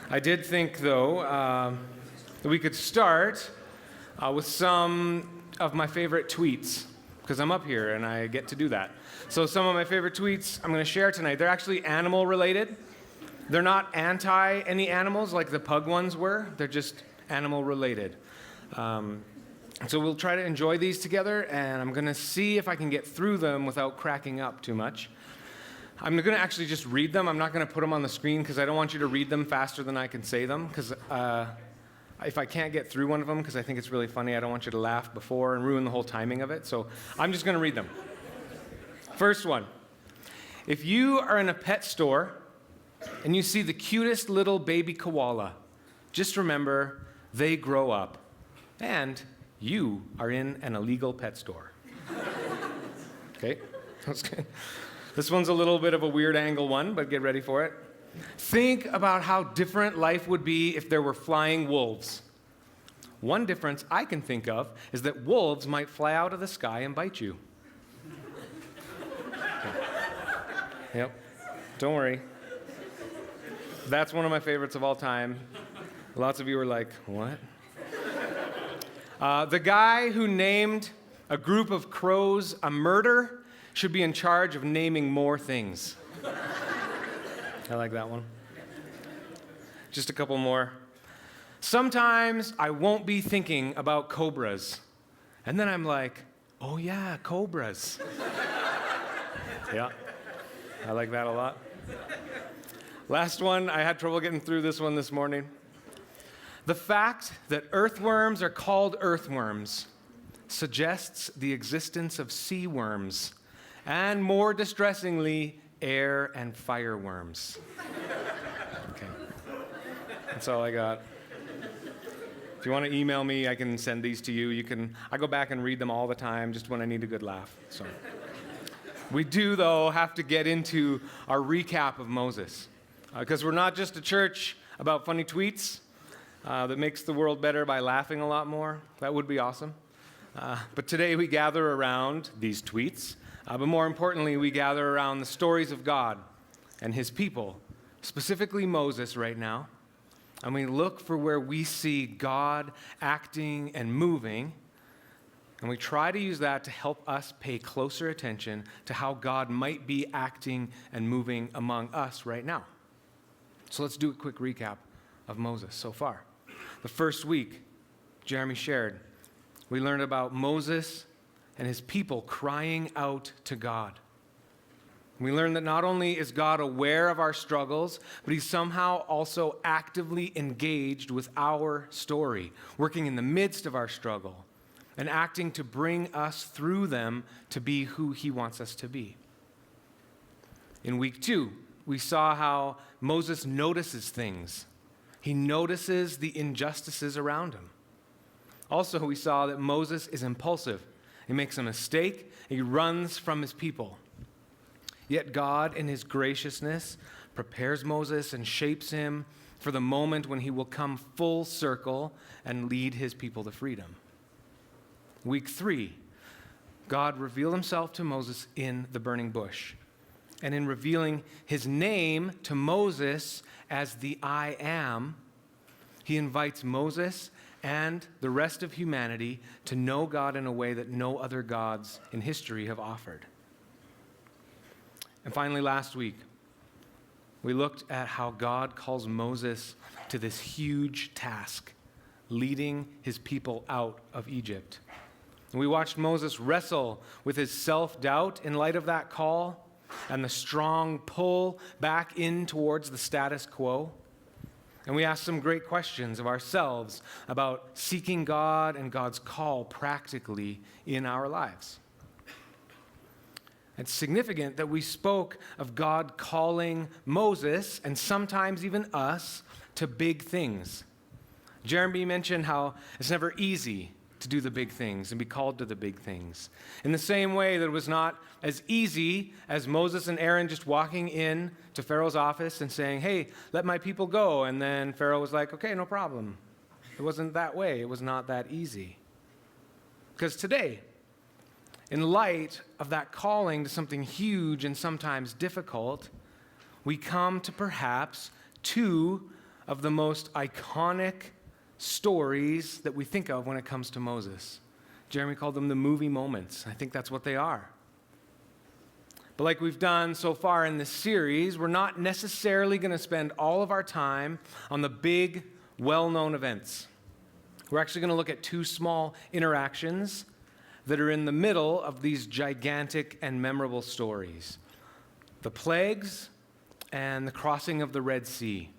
I did think, though, that we could start with some of my favorite tweets, because I'm up here and I get to do that. So some of my favorite tweets I'm going to share tonight, they're actually animal related. They're not anti any animals like the pug ones were. They're just animal related. So we'll try to enjoy these together, and I'm going to see if I can get through them without cracking up too much. I'm going to actually just read them. I'm not going to put them on the screen because I don't want you to read them faster than I can say them, because if I can't get through one of them because I think it's really funny, I don't want you to laugh before and ruin the whole timing of it. So I'm just going to read them. First one. If you are in a pet store and you see the cutest little baby koala, just remember they grow up and you are in an illegal pet store. Okay? That's good. This one's a little bit of a weird angle one, but get ready for it. Think about how different life would be if there were flying wolves. One difference I can think of is that wolves might fly out of the sky and bite you. Okay. Yep. Don't worry. That's one of my favorites of all time. Lots of you are like, what? The guy who named a group of crows a murder should be in charge of naming more things. I like that one. Just a couple more. Sometimes I won't be thinking about cobras. And then I'm like, oh yeah, cobras. Yeah, I like that a lot. Last one, I had trouble getting through this one this morning. The fact that earthworms are called earthworms suggests the existence of sea worms, and more distressingly, air and fireworms. Okay. That's all I got. If you want to email me, I can send these to you. I go back and read them all the time just when I need a good laugh. So we do, though, have to get into our recap of Moses. Because we're not just a church about funny tweets that makes the world better by laughing a lot more. That would be awesome. But today we gather around these tweets. But more importantly, we gather around the stories of God and his people, specifically Moses right now. And we look for where we see God acting and moving. And we try to use that to help us pay closer attention to how God might be acting and moving among us right now. So let's do a quick recap of Moses so far. The first week, Jeremy shared, we learned about Moses and his people crying out to God. We learned that not only is God aware of our struggles, but he's somehow also actively engaged with our story, working in the midst of our struggle and acting to bring us through them to be who he wants us to be. In week 2, we saw how Moses notices things. He notices the injustices around him. Also, we saw that Moses is impulsive. He makes a mistake, he runs from his people. Yet God, in his graciousness, prepares Moses and shapes him for the moment when he will come full circle and lead his people to freedom. Week 3, God revealed himself to Moses in the burning bush. And in revealing his name to Moses as the I Am, he invites Moses and the rest of humanity to know God in a way that no other gods in history have offered. And finally, last week, we looked at how God calls Moses to this huge task, leading his people out of Egypt. And we watched Moses wrestle with his self-doubt in light of that call and the strong pull back in towards the status quo. And we asked some great questions of ourselves about seeking God and God's call practically in our lives. It's significant that we spoke of God calling Moses, and sometimes even us, to big things. Jeremy mentioned how it's never easy to do the big things and be called to the big things. In the same way that it was not as easy as Moses and Aaron just walking in to Pharaoh's office and saying, hey, let my people go. And then Pharaoh was like, okay, no problem. It wasn't that way. It was not that easy. Because today, in light of that calling to something huge and sometimes difficult, we come to perhaps two of the most iconic stories that we think of when it comes to Moses. Jeremy called them the movie moments. I think that's what they are. But like we've done so far in this series, we're not necessarily going to spend all of our time on the big, well-known events. We're actually going to look at two small interactions that are in the middle of these gigantic and memorable stories: the plagues and the crossing of the Red Sea.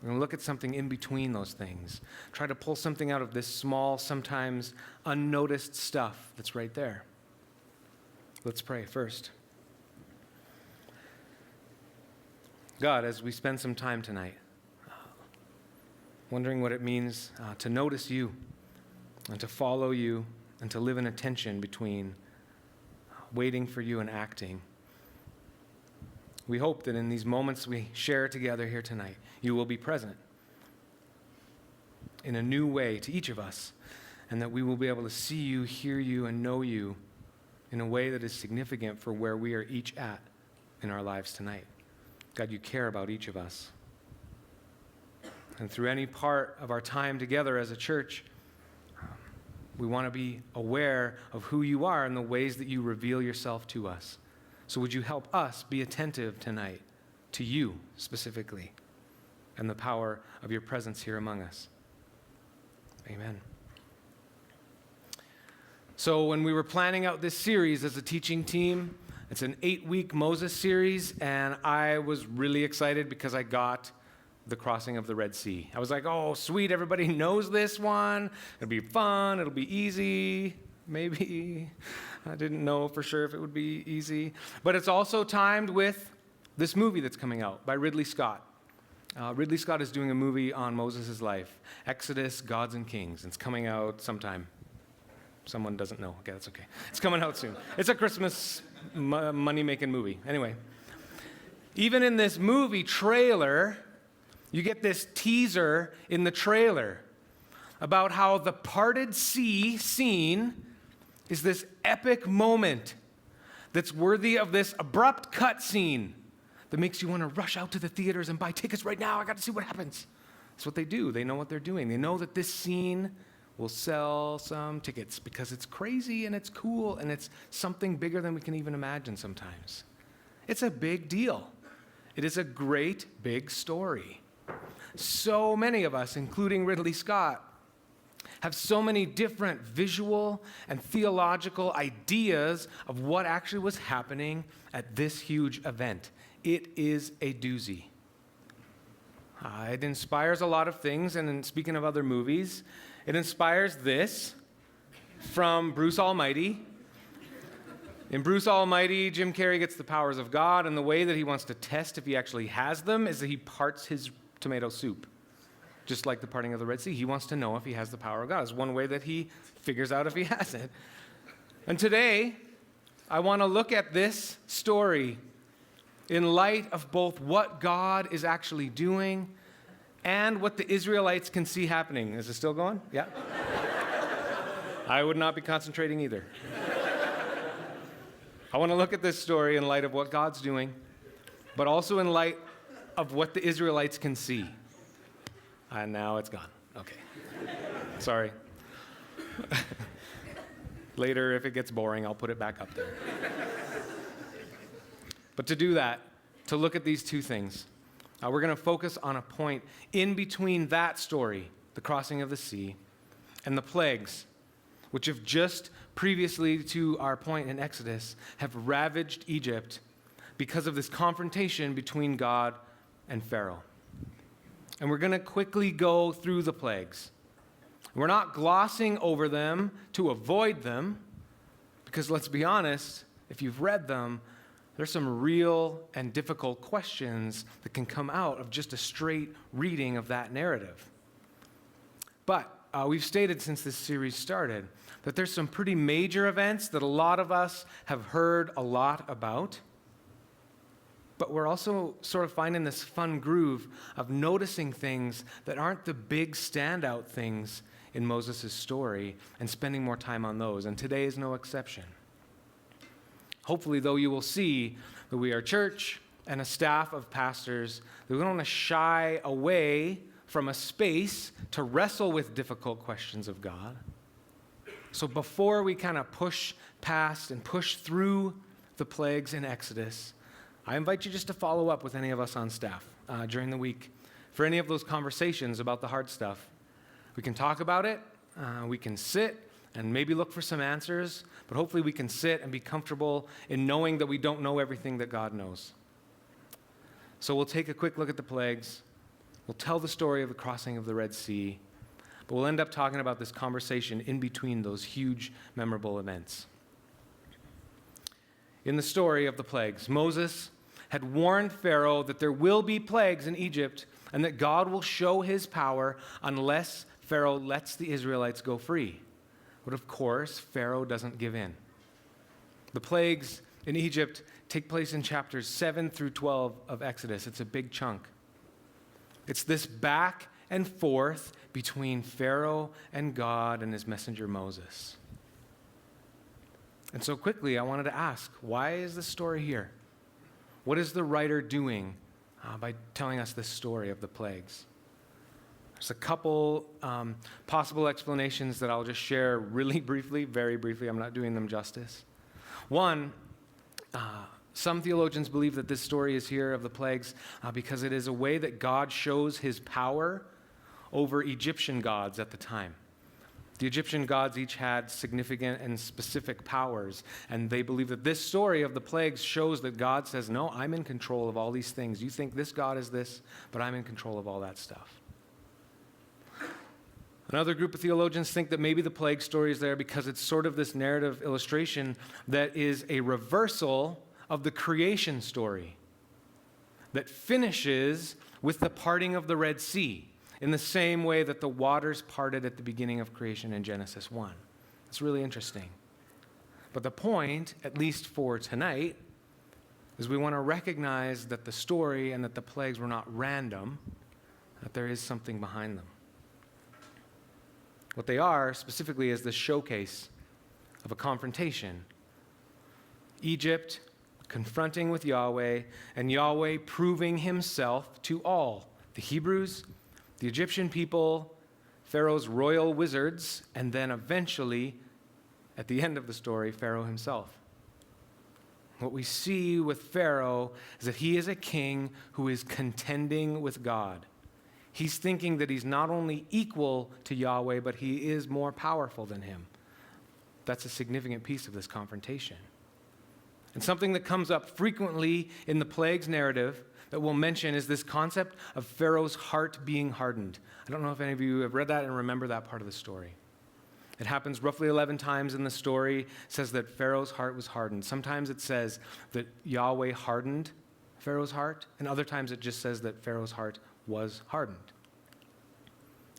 We're going to look at something in between those things, try to pull something out of this small, sometimes unnoticed stuff that's right there. Let's pray first. God, as we spend some time tonight, wondering what it means to notice you and to follow you and to live in a tension between waiting for you and acting. We hope that in these moments we share together here tonight, you will be present in a new way to each of us, and that we will be able to see you, hear you, and know you in a way that is significant for where we are each at in our lives tonight. God, you care about each of us. And through any part of our time together as a church, we want to be aware of who you are and the ways that you reveal yourself to us. So would you help us be attentive tonight to you specifically and the power of your presence here among us. Amen. So when we were planning out this series as a teaching team, it's an 8-week Moses series, and I was really excited because I got the crossing of the Red Sea. I was like, oh, sweet, everybody knows this one. It'll be fun. It'll be easy. Maybe. I didn't know for sure if it would be easy. But it's also timed with this movie that's coming out by Ridley Scott. Ridley Scott is doing a movie on Moses' life, Exodus, Gods and Kings. It's coming out sometime. Someone doesn't know. Okay, that's okay. It's coming out soon. It's a Christmas money-making movie. Anyway, even in this movie trailer, you get this teaser in the trailer about how the parted sea scene is this epic moment that's worthy of this abrupt cut scene that makes you want to rush out to the theaters and buy tickets right now. I got to see what happens. That's what they do. They know what they're doing. They know that this scene will sell some tickets because it's crazy and it's cool and it's something bigger than we can even imagine sometimes. It's a big deal. It is a great big story. So many of us, including Ridley Scott, have so many different visual and theological ideas of what actually was happening at this huge event. It is a doozy. It inspires a lot of things, and speaking of other movies, it inspires this from Bruce Almighty. In Bruce Almighty, Jim Carrey gets the powers of God, and the way that he wants to test if he actually has them is that he parts his tomato soup. Just like the parting of the Red Sea. He wants to know if he has the power of God. It's one way that he figures out if he has it. And today, I want to look at this story in light of both what God is actually doing and what the Israelites can see happening. Is it still going? Yeah? I would not be concentrating either. I want to look at this story in light of what God's doing, but also in light of what the Israelites can see. And now it's gone. Okay. Sorry. Later, if it gets boring, I'll put it back up there. But to do that, to look at these two things, we're going to focus on a point in between that story, the crossing of the sea, and the plagues, which have just previously to our point in Exodus, have ravaged Egypt because of this confrontation between God and Pharaoh. And we're going to quickly go through the plagues. We're not glossing over them to avoid them, because let's be honest, if you've read them, there's some real and difficult questions that can come out of just a straight reading of that narrative. But we've stated since this series started that there's some pretty major events that a lot of us have heard a lot about. But we're also sort of finding this fun groove of noticing things that aren't the big standout things in Moses' story and spending more time on those. And today is no exception. Hopefully, though, you will see that we are a church and a staff of pastors that we don't want to shy away from a space to wrestle with difficult questions of God. So before we kind of push past and push through the plagues in Exodus, I invite you just to follow up with any of us on staff during the week for any of those conversations about the hard stuff. We can talk about it, we can sit and maybe look for some answers, but hopefully we can sit and be comfortable in knowing that we don't know everything that God knows. So we'll take a quick look at the plagues. We'll tell the story of the crossing of the Red Sea, but we'll end up talking about this conversation in between those huge, memorable events. In the story of the plagues, Moses had warned Pharaoh that there will be plagues in Egypt and that God will show his power unless Pharaoh lets the Israelites go free. But of course, Pharaoh doesn't give in. The plagues in Egypt take place in chapters 7 through 12 of Exodus. It's a big chunk. It's this back and forth between Pharaoh and God and his messenger Moses. And so quickly, I wanted to ask, why is this story here? What is the writer doing by telling us this story of the plagues? There's a couple possible explanations that I'll just share really briefly, very briefly. I'm not doing them justice. One, some theologians believe that this story is here of the plagues because it is a way that God shows his power over Egyptian gods at the time. The Egyptian gods each had significant and specific powers, and they believe that this story of the plagues shows that God says, no, I'm in control of all these things. You think this God is this, but I'm in control of all that stuff. Another group of theologians think that maybe the plague story is there because it's sort of this narrative illustration that is a reversal of the creation story that finishes with the parting of the Red Sea, in the same way that the waters parted at the beginning of creation in Genesis 1. It's really interesting. But the point, at least for tonight, is we want to recognize that the story and that the plagues were not random, that there is something behind them. What they are, specifically, is the showcase of a confrontation. Egypt confronting with Yahweh, and Yahweh proving himself to all, the Hebrews, the Egyptian people, Pharaoh's royal wizards, and then eventually, at the end of the story, Pharaoh himself. What we see with Pharaoh is that he is a king who is contending with God. He's thinking that he's not only equal to Yahweh, but he is more powerful than him. That's a significant piece of this confrontation. And something that comes up frequently in the plagues narrative that we'll mention is this concept of Pharaoh's heart being hardened. I don't know if any of you have read that and remember that part of the story. It happens roughly 11 times in the story. It says that Pharaoh's heart was hardened. Sometimes it says that Yahweh hardened Pharaoh's heart, and other times it just says that Pharaoh's heart was hardened.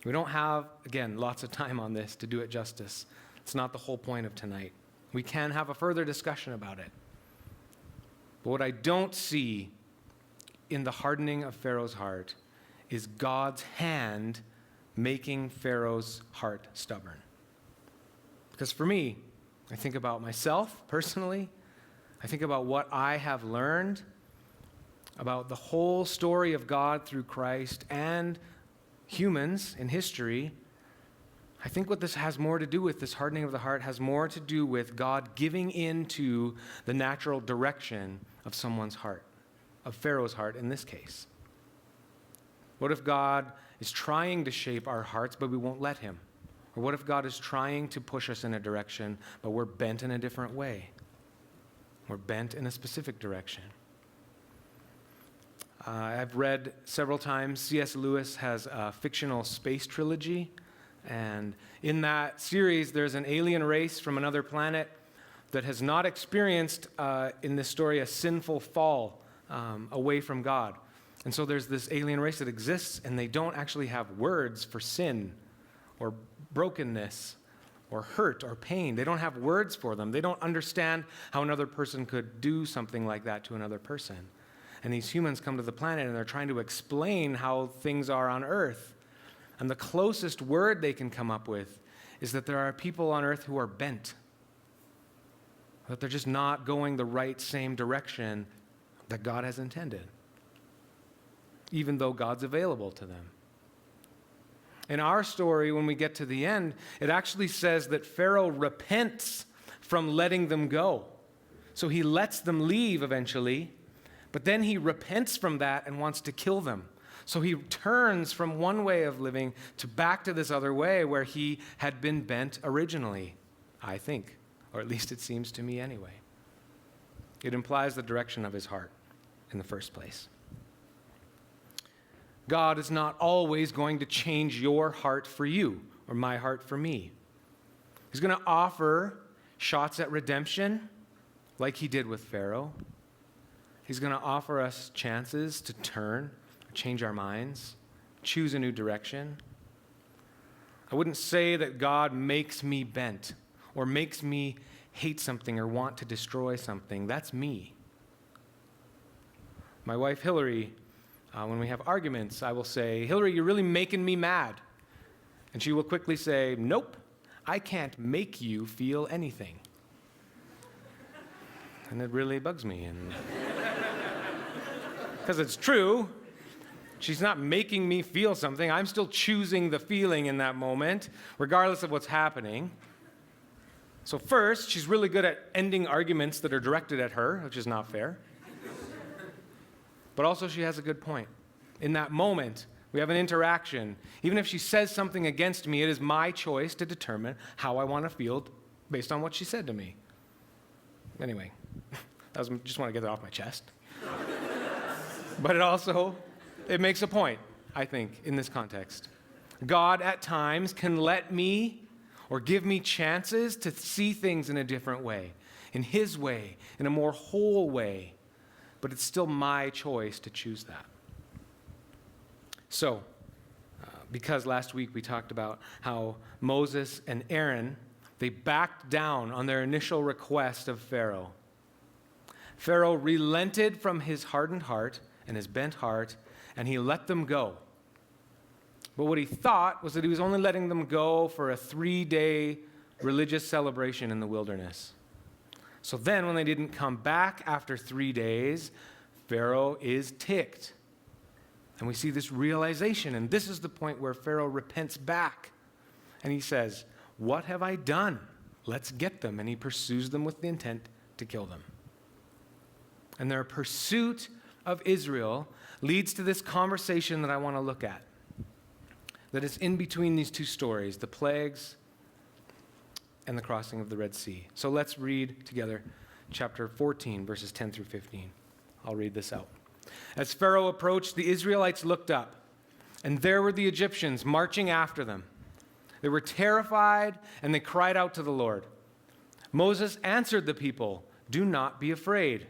We don't have, again, lots of time on this to do it justice. It's not the whole point of tonight. We can have a further discussion about it. But what I don't see in the hardening of Pharaoh's heart is God's hand making Pharaoh's heart stubborn. Because for me, I think about myself personally. I think about what I have learned about the whole story of God through Christ and humans in history. I think what this has more to do with, this hardening of the heart, has more to do with God giving in to the natural direction of someone's heart, of Pharaoh's heart in this case. What if God is trying to shape our hearts, but we won't let him? Or what if God is trying to push us in a direction, but we're bent in a different way? We're bent in a specific direction. I've read several times, C.S. Lewis has a fictional space trilogy, and in that series, there's an alien race from another planet that has not experienced, in this story, a sinful fall away from God. And so there's this alien race that exists, and they don't actually have words for sin or brokenness or hurt or pain. They don't have words for them. They don't understand how another person could do something like that to another person. And these humans come to the planet, and they're trying to explain how things are on Earth. And the closest word they can come up with is that there are people on Earth who are bent, that they're just not going the right same direction that God has intended, even though God's available to them. In our story, when we get to the end, it actually says that Pharaoh repents from letting them go. So he lets them leave eventually, but then he repents from that and wants to kill them. So he turns from one way of living back to this other way where he had been bent originally, I think, or at least it seems to me anyway. It implies the direction of his heart in the first place. God is not always going to change your heart for you or my heart for me. He's going to offer shots at redemption like he did with Pharaoh. He's going to offer us chances to turn, change our minds, choose a new direction. I wouldn't say that God makes me bent or makes me hate something or want to destroy something. That's me. My wife, Hillary, when we have arguments, I will say, "Hillary, you're really making me mad." And she will quickly say, "Nope, I can't make you feel anything." And it really bugs me. And because it's true. She's not making me feel something. I'm still choosing the feeling in that moment, regardless of what's happening. So first, she's really good at ending arguments that are directed at her, which is not fair. But also, she has a good point. In that moment, we have an interaction. Even if she says something against me, it is my choice to determine how I want to feel based on what she said to me. Anyway, just want to get that off my chest. But it makes a point, I think, in this context. God at times can let me or give me chances to see things in a different way, in his way, in a more whole way. But it's still my choice to choose that. So, because last week we talked about how Moses and Aaron, they backed down on their initial request of Pharaoh. Pharaoh relented from his hardened heart and his bent heart, and he let them go. But what he thought was that he was only letting them go for a 3-day religious celebration in the wilderness. So then, when they didn't come back after 3 days, Pharaoh is ticked. And we see this realization, and this is the point where Pharaoh repents back. And he says, "What have I done? Let's get them." And he pursues them with the intent to kill them. And their pursuit of Israel leads to this conversation that I want to look at, that is in between these two stories, the plagues and the crossing of the Red Sea. So let's read together chapter 14, verses 10 through 15. I'll read this out. As Pharaoh approached, the Israelites looked up, and there were the Egyptians marching after them. They were terrified, and they cried out to the Lord. Moses answered the people, "Do not be afraid.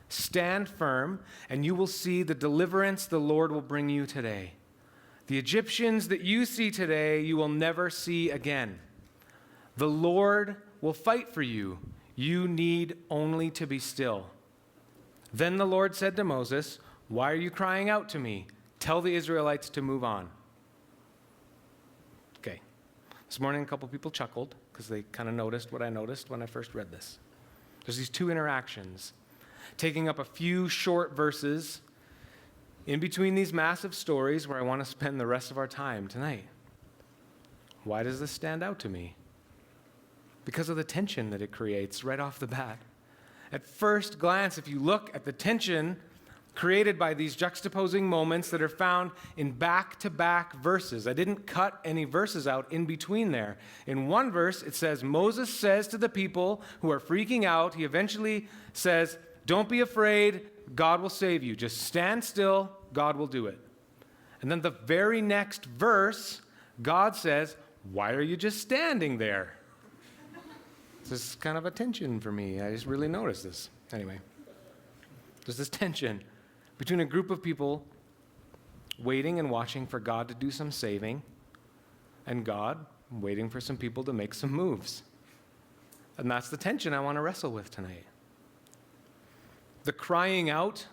Stand firm, and you will see the deliverance the Lord will bring you today. The Egyptians that you see today, you will never see again. The Lord will fight for you. You need only to be still." Then the Lord said to Moses, "Why are you crying out to me? Tell the Israelites to move on." Okay. This morning, a couple people chuckled because they kind of noticed what I noticed when I first read this. There's these two interactions, taking up a few short verses in between these massive stories where I want to spend the rest of our time tonight. Why does this stand out to me? Because of the tension that it creates right off the bat. At first glance, if you look at the tension created by these juxtaposing moments that are found in back-to-back verses, I didn't cut any verses out in between there. In one verse, it says, Moses says to the people who are freaking out, he eventually says, "Don't be afraid, God will save you. Just stand still, God will do it." And then the very next verse, God says, "Why are you just standing there?" This is kind of a tension for me. I just really noticed this. Anyway, there's this tension between a group of people waiting and watching for God to do some saving, and God waiting for some people to make some moves. And that's the tension I want to wrestle with tonight. The crying out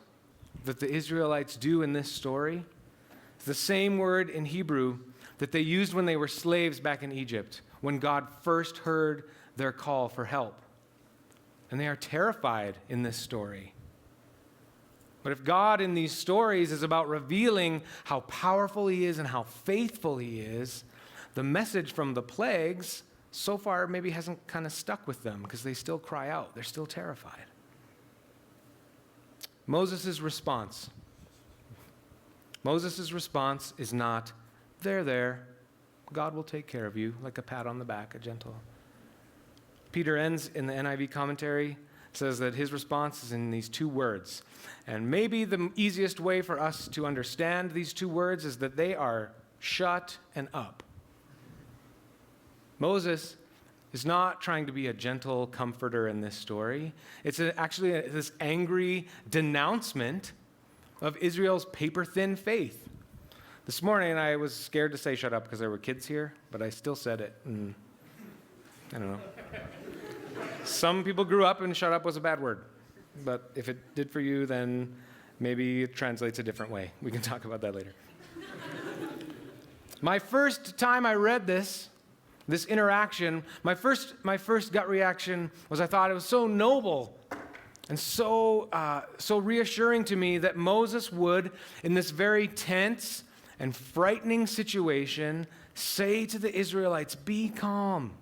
that the Israelites do in this story is the same word in Hebrew that they used when they were slaves back in Egypt, when God first heard their call for help. And they are terrified in this story. But if God in these stories is about revealing how powerful he is and how faithful he is, the message from the plagues so far maybe hasn't kind of stuck with them because they still cry out. They're still terrified. Moses' response is not, there, God will take care of you, like a pat on the back, a gentle. Peter Enns in the NIV commentary says that his response is in these two words. And maybe the easiest way for us to understand these two words is that they are shut and up. Moses is not trying to be a gentle comforter in this story. It's actually this angry denouncement of Israel's paper-thin faith. This morning, I was scared to say shut up because there were kids here, but I still said it. I don't know. Some people grew up and shut up was a bad word. But if it did for you, then maybe it translates a different way. We can talk about that later. My first time I read this interaction, my first gut reaction was I thought it was so noble and so reassuring to me that Moses would, in this very tense and frightening situation, say to the Israelites, be calm.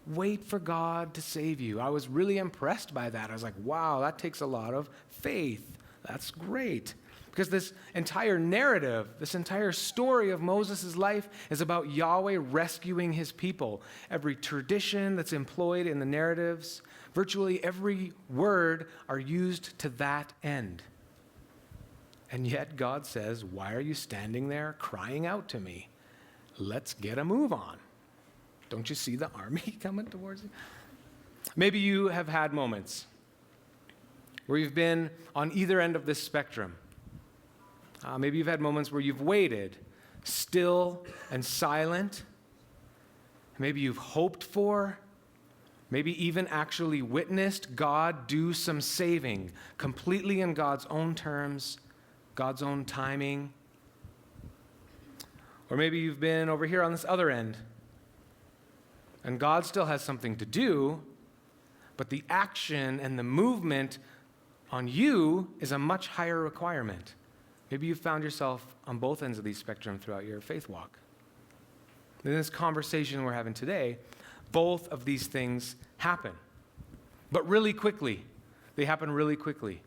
Wait for God to save you. I was really impressed by that. I was like, wow, that takes a lot of faith. That's great. Because this entire narrative, this entire story of Moses' life is about Yahweh rescuing his people. Every tradition that's employed in the narratives, virtually every word are used to that end. And yet God says, why are you standing there crying out to me? Let's get a move on. Don't you see the army coming towards you? Maybe you have had moments where you've been on either end of this spectrum. Maybe you've had moments where you've waited, still and silent. Maybe you've hoped for, maybe even actually witnessed God do some saving, completely in God's own terms, God's own timing. Or maybe you've been over here on this other end, and God still has something to do, but the action and the movement on you is a much higher requirement. Maybe you've found yourself on both ends of the spectrum throughout your faith walk. In this conversation we're having today, both of these things happen, but really quickly. They happen really quickly.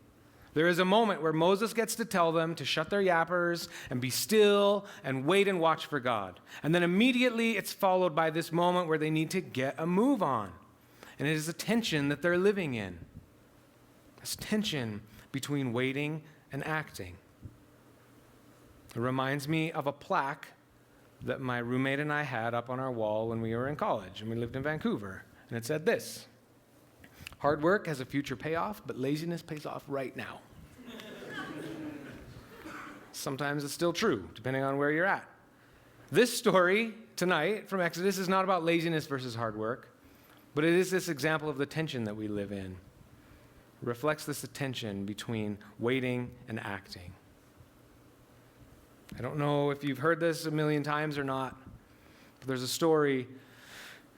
There is a moment where Moses gets to tell them to shut their yappers and be still and wait and watch for God. And then immediately it's followed by this moment where they need to get a move on. And it is a tension that they're living in. This tension between waiting and acting. It reminds me of a plaque that my roommate and I had up on our wall when we were in college and we lived in Vancouver. And it said this: hard work has a future payoff, but laziness pays off right now. Sometimes it's still true, depending on where you're at. This story tonight from Exodus is not about laziness versus hard work, but it is this example of the tension that we live in. It reflects this tension between waiting and acting. I don't know if you've heard this a million times or not, but there's a story,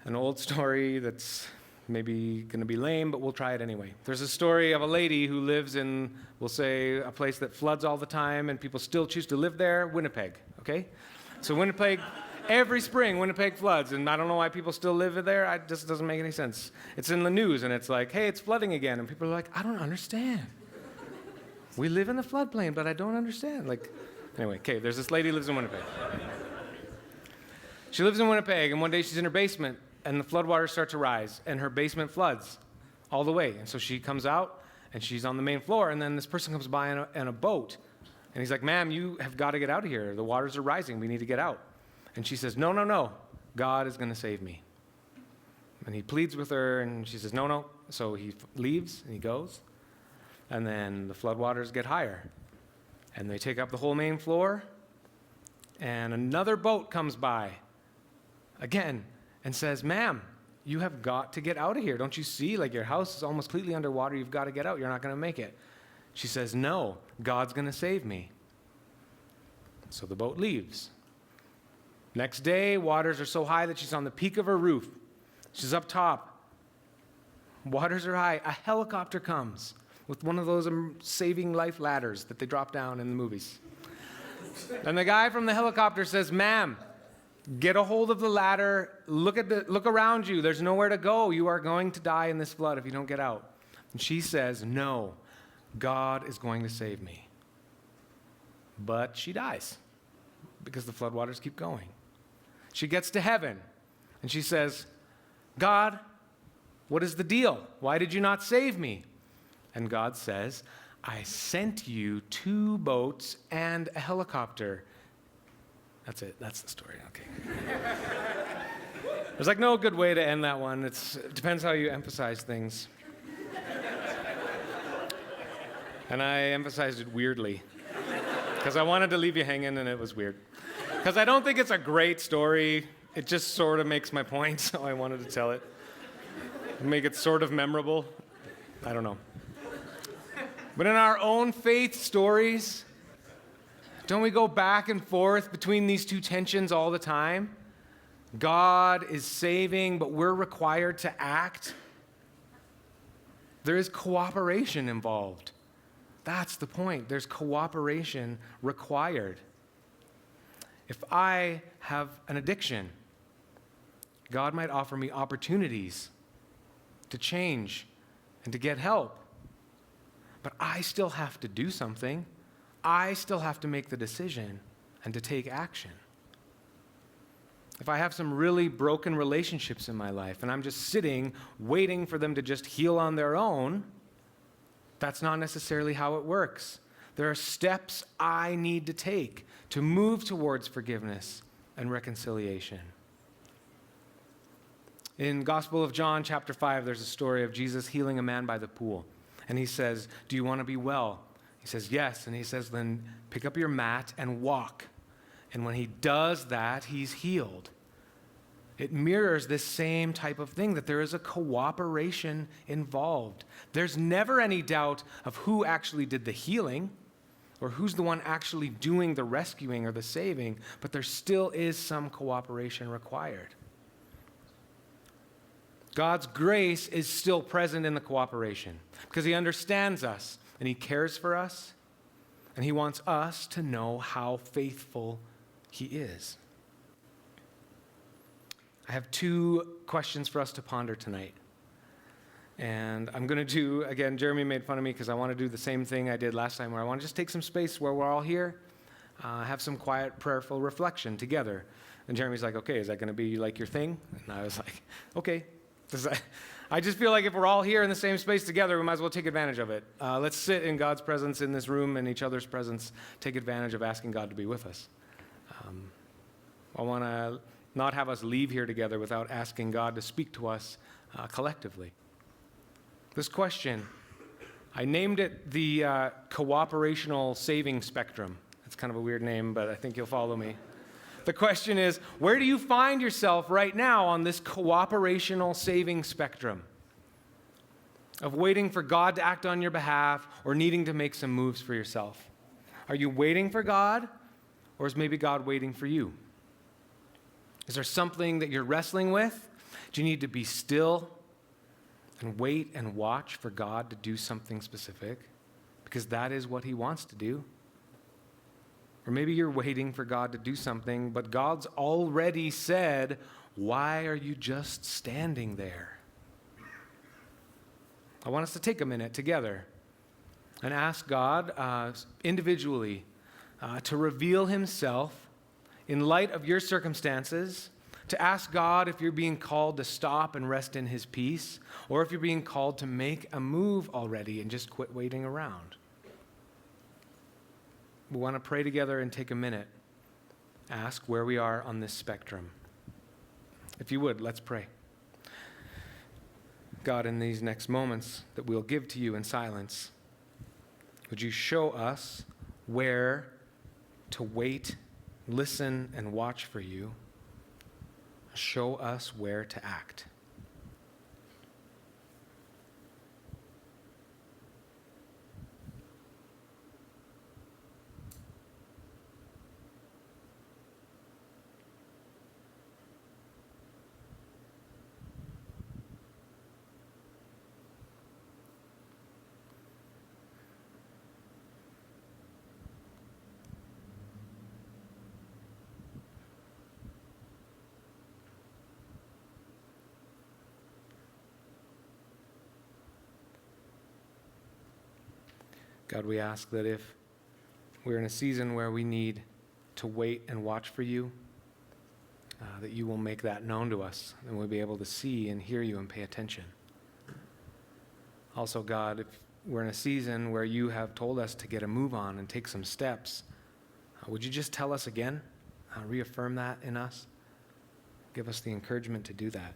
an old story that's maybe going to be lame, but we'll try it anyway. There's a story of a lady who lives in, we'll say, a place that floods all the time and people still choose to live there, Winnipeg, okay? So Winnipeg, every spring, Winnipeg floods, and I don't know why people still live there. It just doesn't make any sense. It's in the news, and it's like, hey, it's flooding again, and people are like, I don't understand. We live in the floodplain, but I don't understand. Anyway, okay, there's this lady who lives in Winnipeg. She lives in Winnipeg, and one day she's in her basement, and the floodwaters start to rise, and her basement floods all the way. And so she comes out, and she's on the main floor, and then this person comes by in a boat. And he's like, ma'am, you have got to get out of here. The waters are rising. We need to get out. And she says, no. God is going to save me. And he pleads with her, and she says, no. So he leaves, and he goes. And then the floodwaters get higher. And they take up the whole main floor, and another boat comes by again and says, ma'am, you have got to get out of here. Don't you see? Your house is almost completely underwater. You've got to get out. You're not going to make it. She says, no, God's going to save me. So the boat leaves. Next day, waters are so high that she's on the peak of her roof. She's up top. Waters are high. A helicopter comes. with one of those saving life ladders that they drop down in the movies. And the guy from the helicopter says, "Ma'am, get a hold of the ladder. Look around you. There's nowhere to go. You are going to die in this flood if you don't get out." And she says, "No, God is going to save me." But she dies because the floodwaters keep going. She gets to heaven and she says, "God, what is the deal? Why did you not save me?" And God says, "I sent you 2 boats and a helicopter." That's it. That's the story. Okay. There's like no good way to end that one. It depends how you emphasize things. And I emphasized it weirdly because I wanted to leave you hanging and it was weird. Because I don't think it's a great story. It just sort of makes my point, so I wanted to tell it. Make it sort of memorable. I don't know. But in our own faith stories, don't we go back and forth between these 2 tensions all the time? God is saving, but we're required to act. There is cooperation involved. That's the point. There's cooperation required. If I have an addiction, God might offer me opportunities to change and to get help. But I still have to do something. I still have to make the decision and to take action. If I have some really broken relationships in my life and I'm just sitting waiting for them to just heal on their own, that's not necessarily how it works. There are steps I need to take to move towards forgiveness and reconciliation. In Gospel of John, chapter 5, there's a story of Jesus healing a man by the pool. And he says, "Do you want to be well?" He says, "Yes." And he says, "Then pick up your mat and walk." And when he does that, he's healed. It mirrors this same type of thing, that there is a cooperation involved. There's never any doubt of who actually did the healing or who's the one actually doing the rescuing or the saving, but there still is some cooperation required. God's grace is still present in the cooperation because he understands us and he cares for us and he wants us to know how faithful he is. I have 2 questions for us to ponder tonight. And I'm going to do, again, Jeremy made fun of me because I want to do the same thing I did last time, where I want to just take some space where we're all here, have some quiet, prayerful reflection together. And Jeremy's like, "Okay, is that going to be like your thing?" And I was like, "Okay." I just feel like if we're all here in the same space together, we might as well take advantage of it. Let's sit in God's presence in this room and each other's presence, take advantage of asking God to be with us. I want to not have us leave here together without asking God to speak to us collectively. This question, I named it the cooperational saving spectrum. It's kind of a weird name, but I think you'll follow me. The question is, where do you find yourself right now on this cooperational saving spectrum of waiting for God to act on your behalf or needing to make some moves for yourself? Are you waiting for God, or is maybe God waiting for you? Is there something that you're wrestling with? Do you need to be still and wait and watch for God to do something specific? Because that is what he wants to do. Or maybe you're waiting for God to do something, but God's already said, "Why are you just standing there?" I want us to take a minute together and ask God individually to reveal himself in light of your circumstances, to ask God if you're being called to stop and rest in his peace, or if you're being called to make a move already and just quit waiting around. We want to pray together and take a minute, ask where we are on this spectrum. If you would, let's pray. God, in these next moments that we'll give to you in silence, would you show us where to wait, listen, and watch for you? Show us where to act. God, we ask that if we're in a season where we need to wait and watch for you, that you will make that known to us, and we'll be able to see and hear you and pay attention. Also, God, if we're in a season where you have told us to get a move on and take some steps, would you just tell us again? Reaffirm that in us. Give us the encouragement to do that.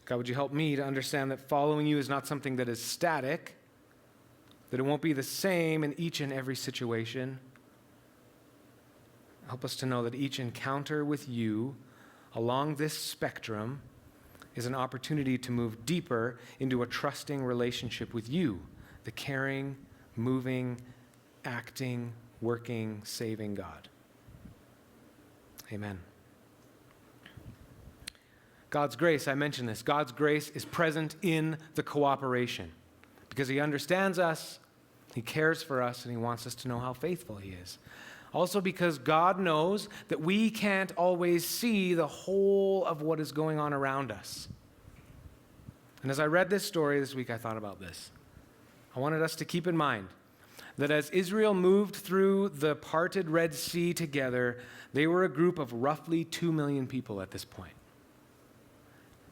God, would you help me to understand that following you is not something that is static, that it won't be the same in each and every situation. Help us to know that each encounter with you along this spectrum is an opportunity to move deeper into a trusting relationship with you, the caring, moving, acting, working, saving God. Amen. God's grace, I mentioned this, God's grace is present in the cooperation because he understands us, he cares for us, and he wants us to know how faithful he is. Also because God knows that we can't always see the whole of what is going on around us. And as I read this story this week, I thought about this. I wanted us to keep in mind that as Israel moved through the parted Red Sea together, they were a group of roughly 2 million people at this point.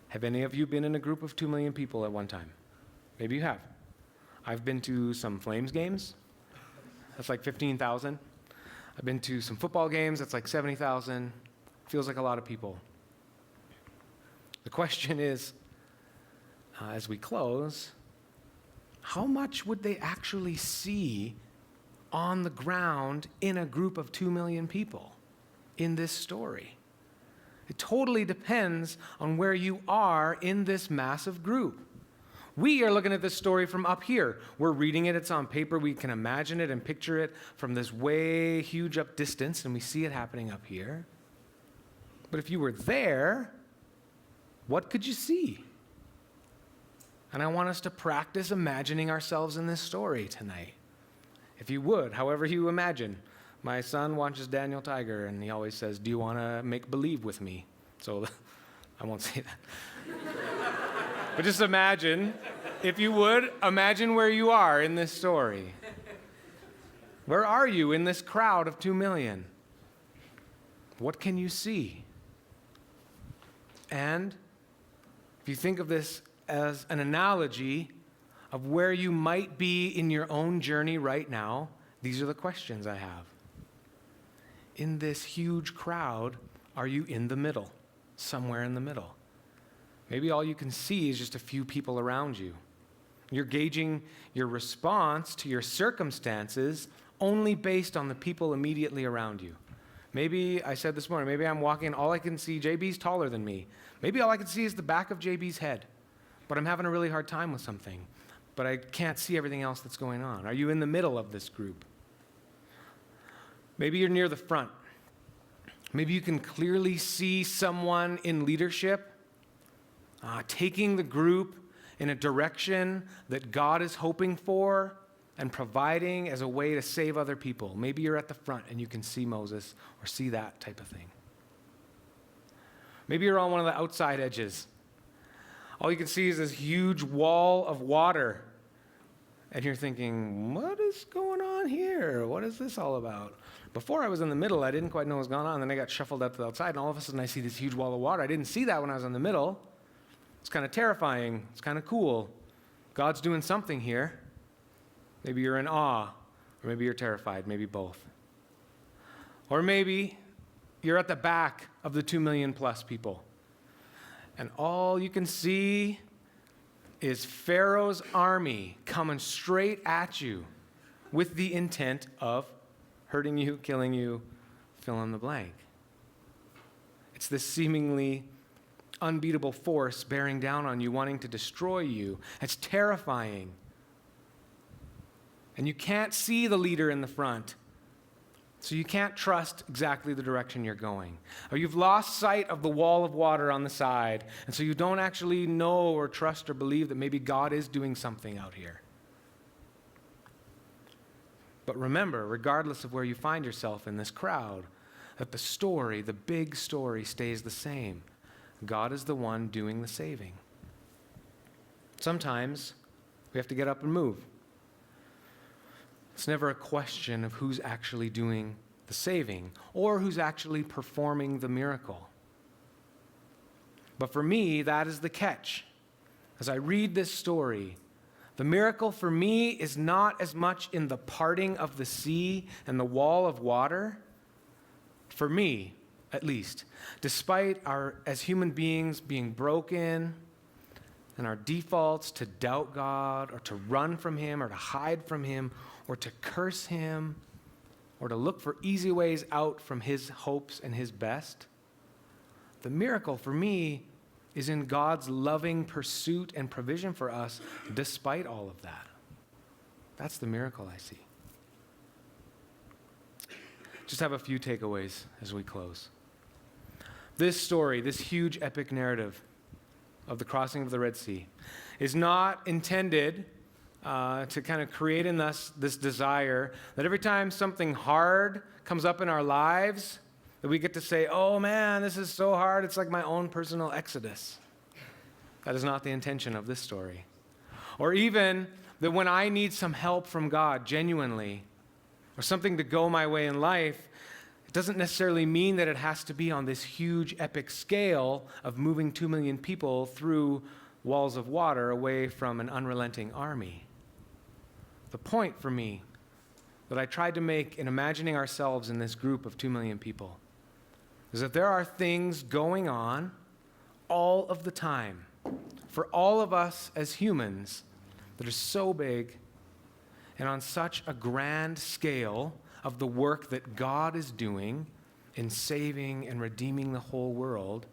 Have any of you been in a group of 2 million people at one time? Maybe you have. I've been to some Flames games. That's like 15,000. I've been to some football games. That's like 70,000. Feels like a lot of people. The question is, as we close, how much would they actually see on the ground in a group of 2 million people in this story? It totally depends on where you are in this massive group. We are looking at this story from up here. We're reading it, it's on paper, we can imagine it and picture it from this way huge up distance, and we see it happening up here. But if you were there, what could you see? And I want us to practice imagining ourselves in this story tonight. If you would, however you imagine. My son watches Daniel Tiger, and he always says, "Do you want to make believe with me?" So I won't say that. But just imagine, if you would, imagine where you are in this story. Where are you in this crowd of 2 million? What can you see? And if you think of this as an analogy of where you might be in your own journey right now, these are the questions I have. In this huge crowd, are you in the middle? Somewhere in the middle. Maybe all you can see is just a few people around you. You're gauging your response to your circumstances only based on the people immediately around you. Maybe, I said this morning, maybe I'm walking, all I can see, JB's taller than me. Maybe all I can see is the back of JB's head, but I'm having a really hard time with something, but I can't see everything else that's going on. Are you in the middle of this group? Maybe you're near the front. Maybe you can clearly see someone in leadership taking the group in a direction that God is hoping for and providing as a way to save other people. Maybe you're at the front and you can see Moses or see that type of thing. Maybe you're on one of the outside edges. All you can see is this huge wall of water. And you're thinking, what is going on here? What is this all about? Before I was in the middle, I didn't quite know what was going on. Then I got shuffled out to the outside, and all of a sudden I see this huge wall of water. I didn't see that when I was in the middle. It's kind of terrifying. It's kind of cool. God's doing something here. Maybe you're in awe, or maybe you're terrified, maybe both. Or maybe you're at the back of the 2 million plus people, and all you can see is Pharaoh's army coming straight at you with the intent of hurting you, killing you, fill in the blank. It's this seemingly unbeatable force bearing down on you, wanting to destroy you. It's terrifying. And you can't see the leader in the front, so you can't trust exactly the direction you're going. Or you've lost sight of the wall of water on the side, and so you don't actually know or trust or believe that maybe God is doing something out here. But remember, regardless of where you find yourself in this crowd, that the story, the big story, stays the same. God is the one doing the saving. Sometimes we have to get up and move. It's never a question of who's actually doing the saving or who's actually performing the miracle. But for me, that is the catch. As I read this story, the miracle for me is not as much in the parting of the sea and the wall of water. For me, at least, despite our, as human beings, being broken and our defaults to doubt God or to run from Him or to hide from Him or to curse Him or to look for easy ways out from His hopes and His best, the miracle for me is in God's loving pursuit and provision for us despite all of that. That's the miracle I see. Just have a few takeaways as we close. This story, this huge epic narrative of the crossing of the Red Sea, is not intended to kind of create in us this desire that every time something hard comes up in our lives, that we get to say, oh man, this is so hard, it's like my own personal exodus. That is not the intention of this story. Or even that when I need some help from God, genuinely, or something to go my way in life, it doesn't necessarily mean that it has to be on this huge epic scale of moving 2 million people through walls of water away from an unrelenting army. The point for me that I tried to make in imagining ourselves in this group of 2 million people is that there are things going on all of the time for all of us as humans that are so big and on such a grand scale of the work that God is doing in saving and redeeming the whole world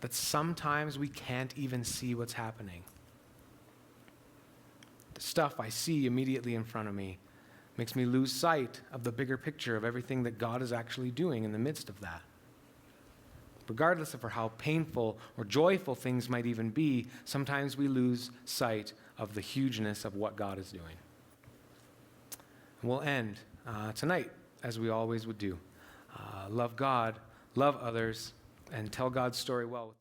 that sometimes we can't even see what's happening. The stuff I see immediately in front of me makes me lose sight of the bigger picture of everything that God is actually doing in the midst of that. Regardless of how painful or joyful things might even be, sometimes we lose sight of the hugeness of what God is doing. And we'll end tonight, as we always would do. Love God, love others, and tell God's story well.